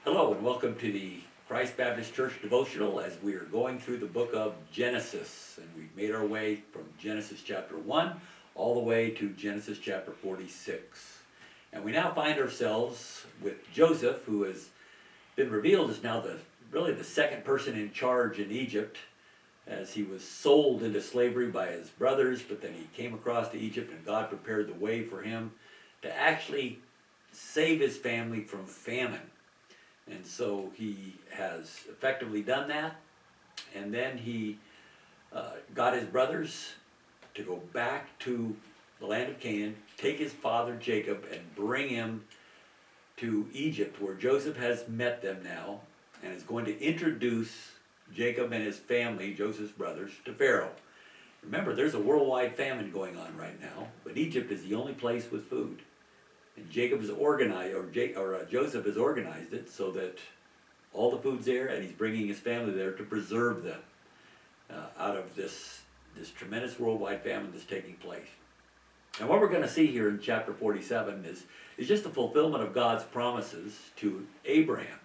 Hello and welcome to the Christ Baptist Church devotional as we are going through the book of Genesis. And we've made our way from Genesis chapter 1 all the way to Genesis chapter 46. And we now find ourselves with Joseph, who has been revealed as now really the second person in charge in Egypt, as he was sold into slavery by his brothers, but then he came across to Egypt and God prepared the way for him to actually save his family from famine. And so he has effectively done that, and then he got his brothers to go back to the land of Canaan, take his father Jacob and bring him to Egypt, where Joseph has met them now and is going to introduce Jacob and his family, Joseph's brothers, to Pharaoh. Remember, there's a worldwide famine going on right now, but Egypt is the only place with food. And Jacob is organized, Joseph has organized it so that all the food's there, and he's bringing his family there to preserve them out of this tremendous worldwide famine that's taking place. And what we're going to see here in chapter 47 is just the fulfillment of God's promises to Abraham.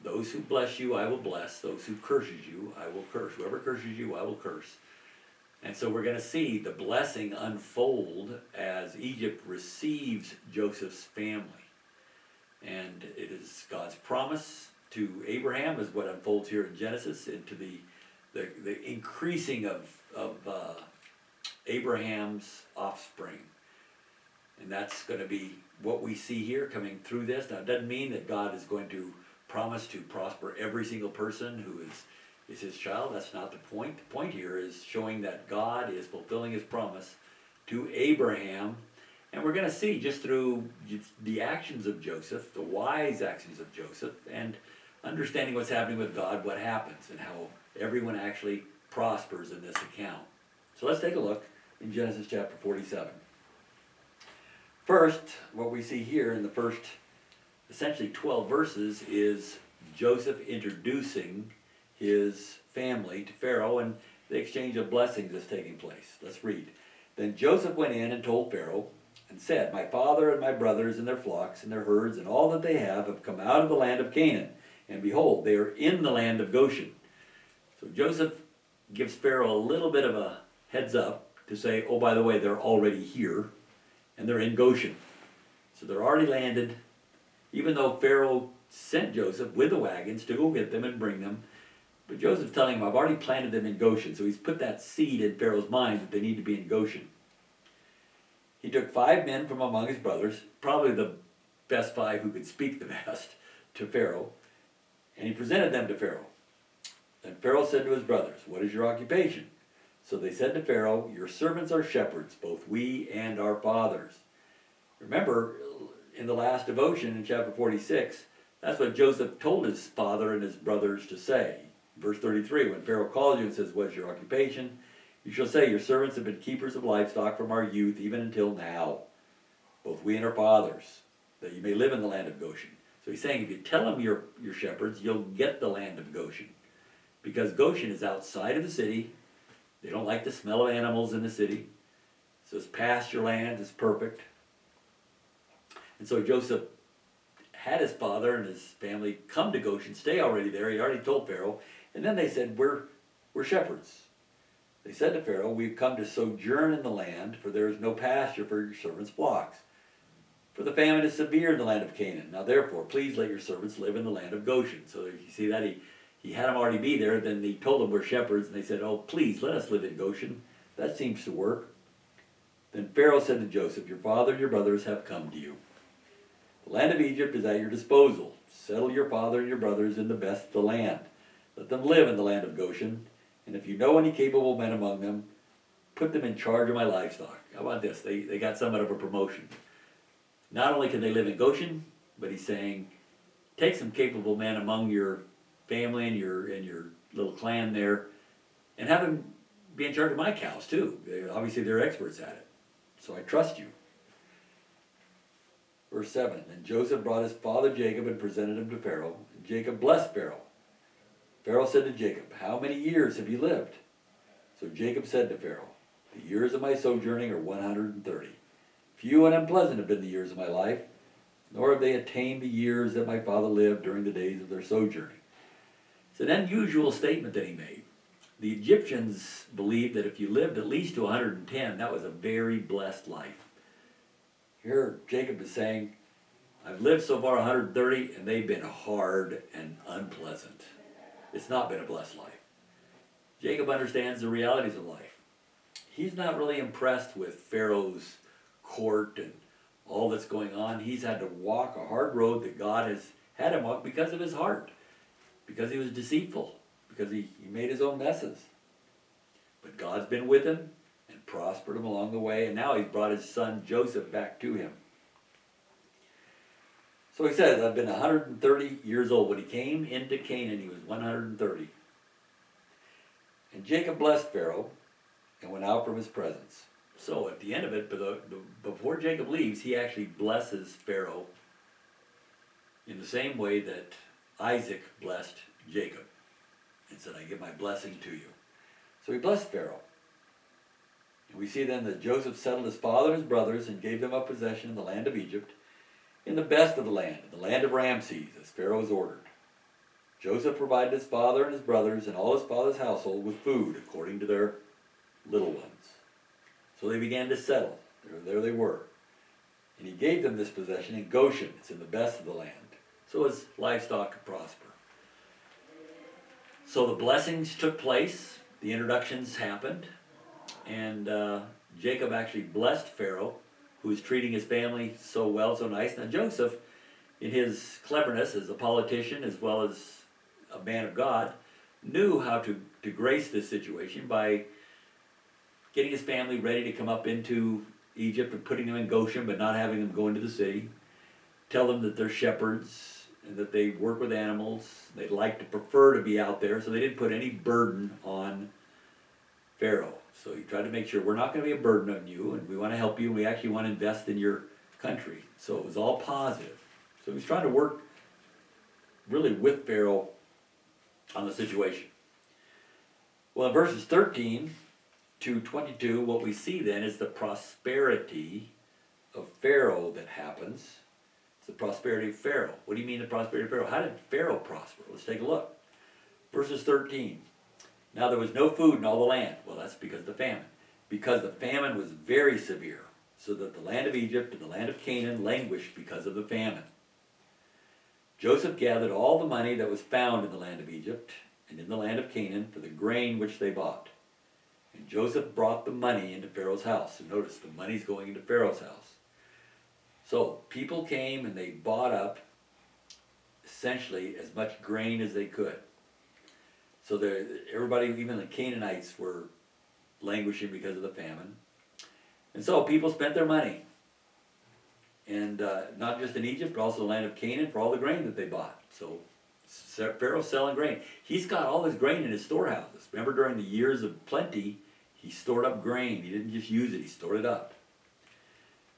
Those who bless you, I will bless. Those who curses you, I will curse. Whoever curses you, I will curse. And so we're going to see the blessing unfold as Egypt receives Joseph's family. And it is God's promise to Abraham is what unfolds here in Genesis, into the increasing of Abraham's offspring. And that's going to be what we see here coming through this. Now, it doesn't mean that God is going to promise to prosper every single person who is his child. That's not the point. The point here is showing that God is fulfilling his promise to Abraham. And we're going to see just through the actions of Joseph, the wise actions of Joseph, and understanding what's happening with God, what happens, and how everyone actually prospers in this account. So let's take a look in Genesis chapter 47. First, what we see here in the first essentially 12 verses is Joseph introducing his family to Pharaoh, and the exchange of blessings is taking place. Let's read. Then Joseph went in and told Pharaoh and said, my father and my brothers and their flocks and their herds and all that they have come out of the land of Canaan, and behold, they are in the land of Goshen. So Joseph gives Pharaoh a little bit of a heads up to say, oh, by the way, they're already here, and they're in Goshen. So they're already landed, even though Pharaoh sent Joseph with the wagons to go get them and bring them. But Joseph's telling him, I've already planted them in Goshen. So he's put that seed in Pharaoh's mind that they need to be in Goshen. He took 5 men from among his brothers, probably the best 5 who could speak the best, to Pharaoh, and he presented them to Pharaoh. Then Pharaoh said to his brothers, what is your occupation? So they said to Pharaoh, your servants are shepherds, both we and our fathers. Remember, in the last devotion in chapter 46, that's what Joseph told his father and his brothers to say. Verse 33, when Pharaoh calls you and says, what is your occupation? You shall say, your servants have been keepers of livestock from our youth, even until now, both we and our fathers, that you may live in the land of Goshen. So he's saying, if you tell them you're shepherds, you'll get the land of Goshen. Because Goshen is outside of the city. They don't like the smell of animals in the city. So it's pasture land, it's perfect. And so Joseph had his father and his family come to Goshen, stay already there. He already told Pharaoh. And then they said, we're shepherds. They said to Pharaoh, we've come to sojourn in the land, for there is no pasture for your servants' flocks. For the famine is severe in the land of Canaan. Now therefore, please let your servants live in the land of Goshen. So you see that he had them already be there. Then he told them we're shepherds, and they said, oh, please let us live in Goshen. That seems to work. Then Pharaoh said to Joseph, your father and your brothers have come to you. The land of Egypt is at your disposal. Settle your father and your brothers in the best of the land. Let them live in the land of Goshen. And if you know any capable men among them, put them in charge of my livestock. How about this? They got somewhat of a promotion. Not only can they live in Goshen, but he's saying, take some capable men among your family and your little clan there, and have them be in charge of my cows too. Obviously they're experts at it. So I trust you. Verse 7, and Joseph brought his father Jacob and presented him to Pharaoh. And Jacob blessed Pharaoh. Pharaoh said to Jacob, how many years have you lived? So Jacob said to Pharaoh, the years of my sojourning are 130. Few and unpleasant have been the years of my life, nor have they attained the years that my father lived during the days of their sojourning. It's an unusual statement that he made. The Egyptians believed that if you lived at least to 110, that was a very blessed life. Here Jacob is saying, I've lived so far 130 and they've been hard and unpleasant. It's not been a blessed life. Jacob understands the realities of life. He's not really impressed with Pharaoh's court and all that's going on. He's had to walk a hard road that God has had him walk because of his heart, because he was deceitful, because he made his own messes. But God's been with him and prospered him along the way, and now he's brought his son Joseph back to him. So he says, I've been 130 years old. When he came into Canaan, he was 130. And Jacob blessed Pharaoh and went out from his presence. So at the end of it, before Jacob leaves, he actually blesses Pharaoh in the same way that Isaac blessed Jacob and said, I give my blessing to you. So he blessed Pharaoh. And we see then that Joseph settled his father and his brothers and gave them a possession in the land of Egypt, in the best of the land of Ramses, as Pharaoh was ordered. Joseph provided his father and his brothers and all his father's household with food according to their little ones. So they began to settle. There they were. And he gave them this possession in Goshen. It's in the best of the land. So his livestock could prosper. So the blessings took place. The introductions happened. And Jacob actually blessed Pharaoh, who was treating his family so well, so nice. Now Joseph, in his cleverness as a politician as well as a man of God, knew how to grace this situation by getting his family ready to come up into Egypt and putting them in Goshen, but not having them go into the city. Tell them that they're shepherds and that they work with animals. They'd like to prefer to be out there, so they didn't put any burden on Pharaoh. So he tried to make sure, we're not going to be a burden on you, and we want to help you, and we actually want to invest in your country. So it was all positive. So he was trying to work really with Pharaoh on the situation. Well, in verses 13 to 22, what we see then is the prosperity of Pharaoh that happens. It's the prosperity of Pharaoh. What do you mean the prosperity of Pharaoh? How did Pharaoh prosper? Let's take a look. Verses 13. Now there was no food in all the land. Well, that's because of the famine. Because the famine was very severe, so that the land of Egypt and the land of Canaan languished because of the famine. Joseph gathered all the money that was found in the land of Egypt and in the land of Canaan for the grain which they bought. And Joseph brought the money into Pharaoh's house. So notice, the money's going into Pharaoh's house. So people came and they bought up essentially as much grain as they could. So everybody, even the Canaanites, were languishing because of the famine. And so people spent their money. And not just in Egypt, but also the land of Canaan for all the grain that they bought. So Pharaoh's selling grain. He's got all his grain in his storehouses. Remember, during the years of plenty, he stored up grain. He didn't just use it, he stored it up.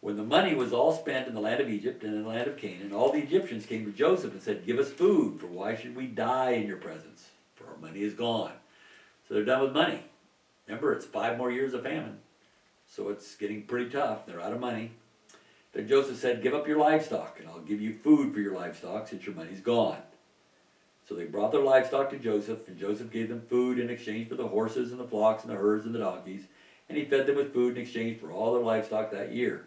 When the money was all spent in the land of Egypt and in the land of Canaan, all the Egyptians came to Joseph and said, give us food, for why should we die in your presence? For our money is gone. So they're done with money. Remember, it's 5 more years of famine. So it's getting pretty tough. They're out of money. Then Joseph said, give up your livestock, and I'll give you food for your livestock since your money's gone. So they brought their livestock to Joseph, and Joseph gave them food in exchange for the horses and the flocks and the herds and the donkeys, and he fed them with food in exchange for all their livestock that year.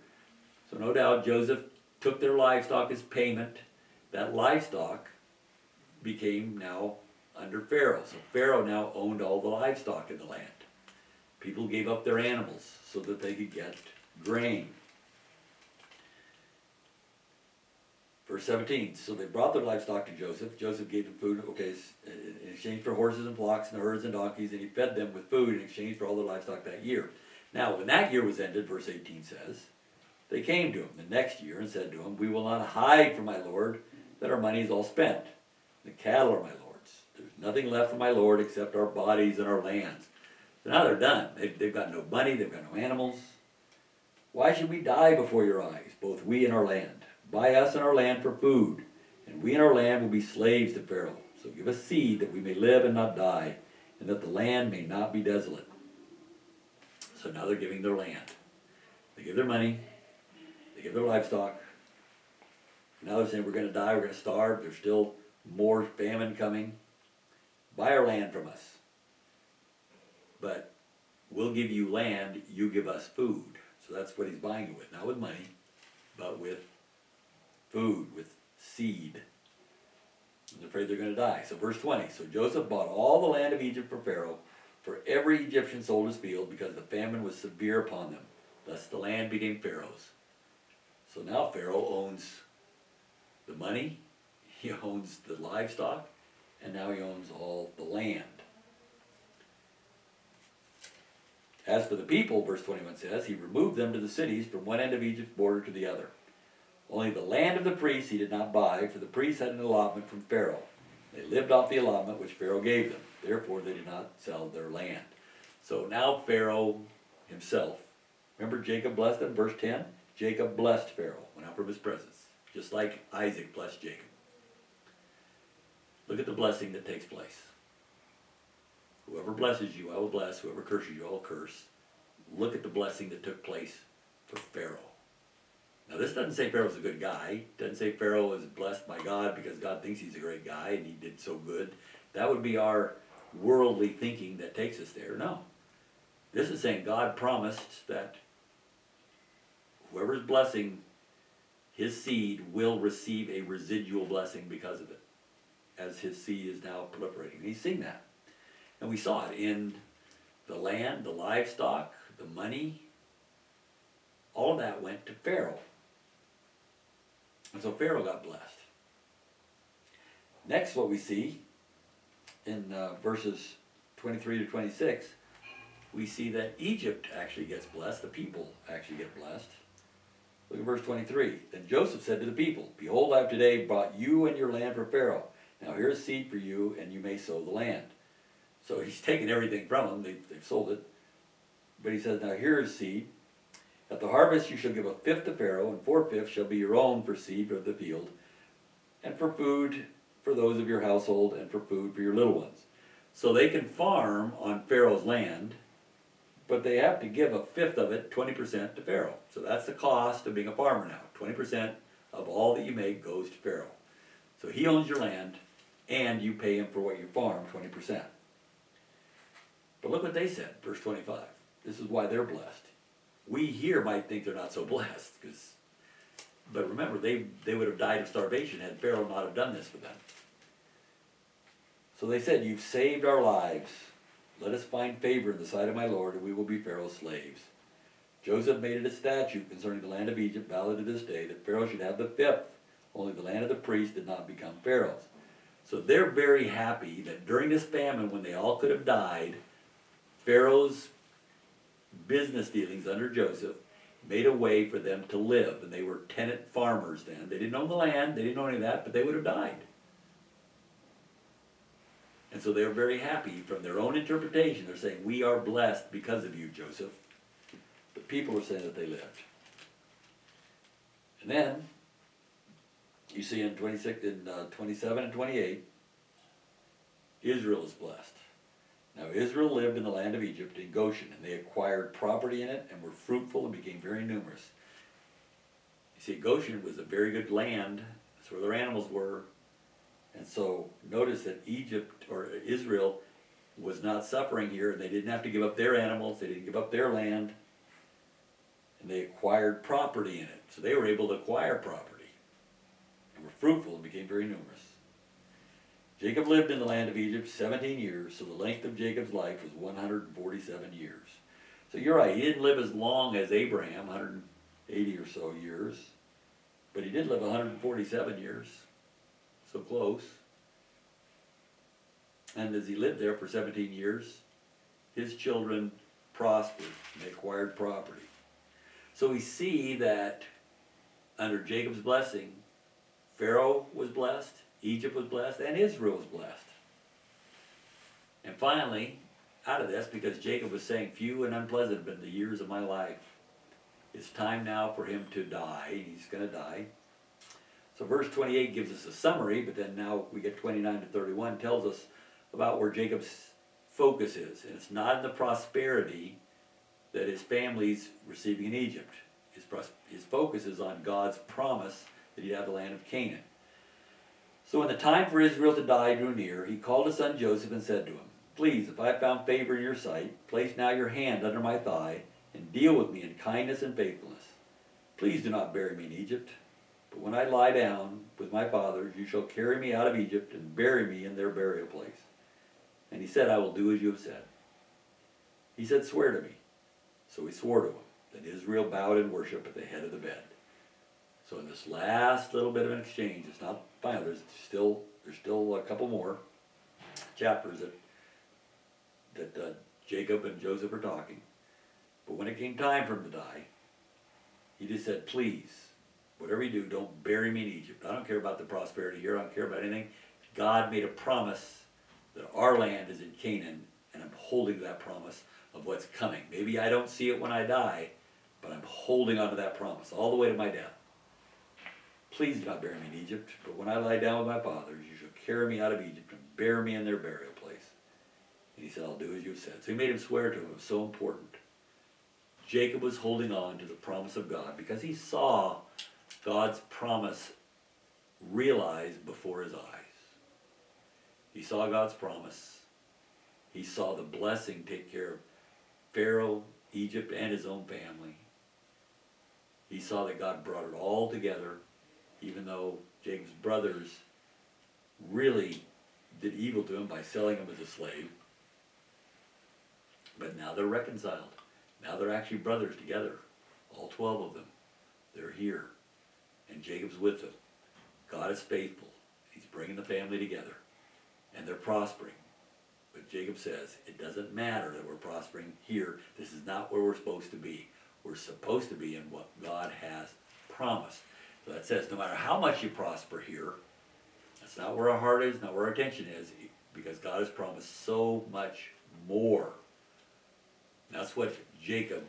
So no doubt Joseph took their livestock as payment. That livestock became now under Pharaoh. So Pharaoh now owned all the livestock in the land. People gave up their animals so that they could get grain. Verse 17, so they brought their livestock to Joseph. Joseph gave them food, in exchange for horses and flocks and the herds and donkeys, and he fed them with food in exchange for all their livestock that year. Now, when that year was ended, verse 18 says, they came to him the next year and said to him, we will not hide from my lord that our money is all spent. The cattle are my lord's. There's nothing left for my lord except our bodies and our lands. So now they're done. They've got no money, they've got no animals. Why should we die before your eyes, both we and our land? Buy us and our land for food, and we and our land will be slaves to Pharaoh. So give us seed that we may live and not die, and that the land may not be desolate. So now they're giving their land. They give their money, they give their livestock, Now they're saying we're going to die, we're going to starve, there's still more famine coming. Buy our land from us. But we'll give you land, you give us food. So that's what he's buying it with. Not with money, but with food, with seed. They're afraid they're going to die. So verse 20, so Joseph bought all the land of Egypt for Pharaoh, for every Egyptian sold his field, because the famine was severe upon them. Thus the land became Pharaoh's. So now Pharaoh owns the money, he owns the livestock, and now he owns all the land. As for the people, verse 21 says, he removed them to the cities from one end of Egypt's border to the other. Only the land of the priests he did not buy, for the priests had an allotment from Pharaoh. They lived off the allotment which Pharaoh gave them. Therefore they did not sell their land. So now Pharaoh himself, remember Jacob blessed them, verse 10? Jacob blessed Pharaoh, went out from his presence, just like Isaac blessed Jacob. Look at the blessing that takes place. Whoever blesses you, I will bless. Whoever curses you, I will curse. Look at the blessing that took place for Pharaoh. Now this doesn't say Pharaoh's a good guy. It doesn't say Pharaoh is blessed by God because God thinks he's a great guy and he did so good. That would be our worldly thinking that takes us there. No. This is saying God promised that whoever's blessing his seed will receive a residual blessing because of it, as his seed is now proliferating. He's seeing that. And we saw it in the land, the livestock, the money. All of that went to Pharaoh. And so Pharaoh got blessed. Next, what we see in verses 23 to 26, we see that Egypt actually gets blessed. The people actually get blessed. Look at verse 23. Then Joseph said to the people, behold, I have today bought you and your land for Pharaoh. Now here is seed for you, and you may sow the land. So he's taken everything from them. They've sold it. But he says, now here is seed. At the harvest you shall give a fifth to Pharaoh, and 4/5 shall be your own for seed of the field, and for food for those of your household, and for food for your little ones. So they can farm on Pharaoh's land, but they have to give a fifth of it, 20%, to Pharaoh. So that's the cost of being a farmer now. 20% of all that you make goes to Pharaoh. So he owns your land, and you pay him for what you farm, 20%. But look what they said, verse 25. This is why they're blessed. We here might think they're not so blessed, but remember, they would have died of starvation had Pharaoh not have done this for them. So they said, you've saved our lives. Let us find favor in the sight of my Lord, and we will be Pharaoh's slaves. Joseph made it a statute concerning the land of Egypt, valid to this day, that Pharaoh should have the fifth. Only the land of the priests did not become Pharaoh's. So they're very happy that during this famine, when they all could have died, Pharaoh's business dealings under Joseph made a way for them to live. And they were tenant farmers then. They didn't own the land, they didn't own any of that, but they would have died. And so they were very happy from their own interpretation. They're saying, we are blessed because of you, Joseph. The people are saying that they lived. And then, you see in 27 and 28, Israel is blessed. Now Israel lived in the land of Egypt in Goshen, and they acquired property in it and were fruitful and became very numerous. You see, Goshen was a very good land. That's where their animals were. And so notice that Egypt, or Israel, was not suffering here, and they didn't have to give up their animals, they didn't give up their land, and they acquired property in it. So they were able to acquire property, and were fruitful and became very numerous. Jacob lived in the land of Egypt 17 years, so the length of Jacob's life was 147 years. So you're right, he didn't live as long as Abraham, 180 or so years, but he did live 147 years. So close. And as he lived there for 17 years, his children prospered and they acquired property. So we see that under Jacob's blessing, Pharaoh was blessed, Egypt was blessed, and Israel was blessed. And finally, out of this, because Jacob was saying, few and unpleasant have been the years of my life, it's time now for him to die. He's going to die. So verse 28 gives us a summary, but then now we get 29 to 31, tells us about where Jacob's focus is. And it's not in the prosperity that his family's receiving in Egypt. His focus is on God's promise that he'd have the land of Canaan. So when the time for Israel to die drew near, he called his son Joseph and said to him, Please, if I have found favor in your sight, place now your hand under my thigh, and deal with me in kindness and faithfulness. Please do not bury me in Egypt, but when I lie down with my fathers, you shall carry me out of Egypt and bury me in their burial place. And he said, I will do as you have said. He said, Swear to me. So he swore to him. Then Israel bowed in worship at the head of the bed. So in this last little bit of an exchange, it's not final. There's still a couple more chapters that Jacob and Joseph are talking. But when it came time for him to die, he just said, Please, whatever you do, don't bury me in Egypt. I don't care about the prosperity here. I don't care about anything. God made a promise that our land is in Canaan, and I'm holding that promise of what's coming. Maybe I don't see it when I die, but I'm holding on to that promise all the way to my death. Please do not bury me in Egypt, but when I lie down with my fathers, you shall carry me out of Egypt and bury me in their burial place. And he said, I'll do as you have said. So he made him swear to him. It was so important. Jacob was holding on to the promise of God because he saw God's promise realized before his eyes. He saw God's promise. He saw the blessing take care of Pharaoh, Egypt, and his own family. He saw that God brought it all together, even though Jacob's brothers really did evil to him by selling him as a slave. But now they're reconciled. Now they're actually brothers together. All 12 of them. They're here. And Jacob's with them. God is faithful. He's bringing the family together. And they're prospering. But Jacob says, it doesn't matter that we're prospering here. This is not where we're supposed to be. We're supposed to be in what God has promised. So that says no matter how much you prosper here, that's not where our heart is, not where our attention is, because God has promised so much more. That's what Jacob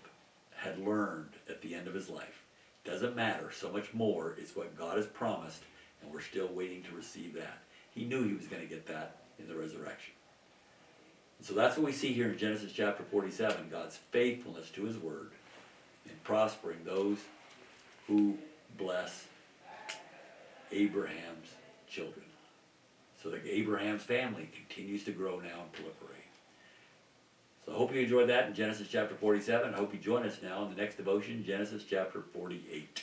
had learned at the end of his life. Doesn't matter, so much more. It's what God has promised, and we're still waiting to receive that. He knew he was going to get that in the resurrection. And so that's what we see here in Genesis chapter 47, God's faithfulness to his word in prospering those who bless Abraham's children. So that Abraham's family continues to grow now and proliferate. So I hope you enjoyed that in Genesis chapter 47. I hope you join us now in the next devotion, Genesis chapter 48.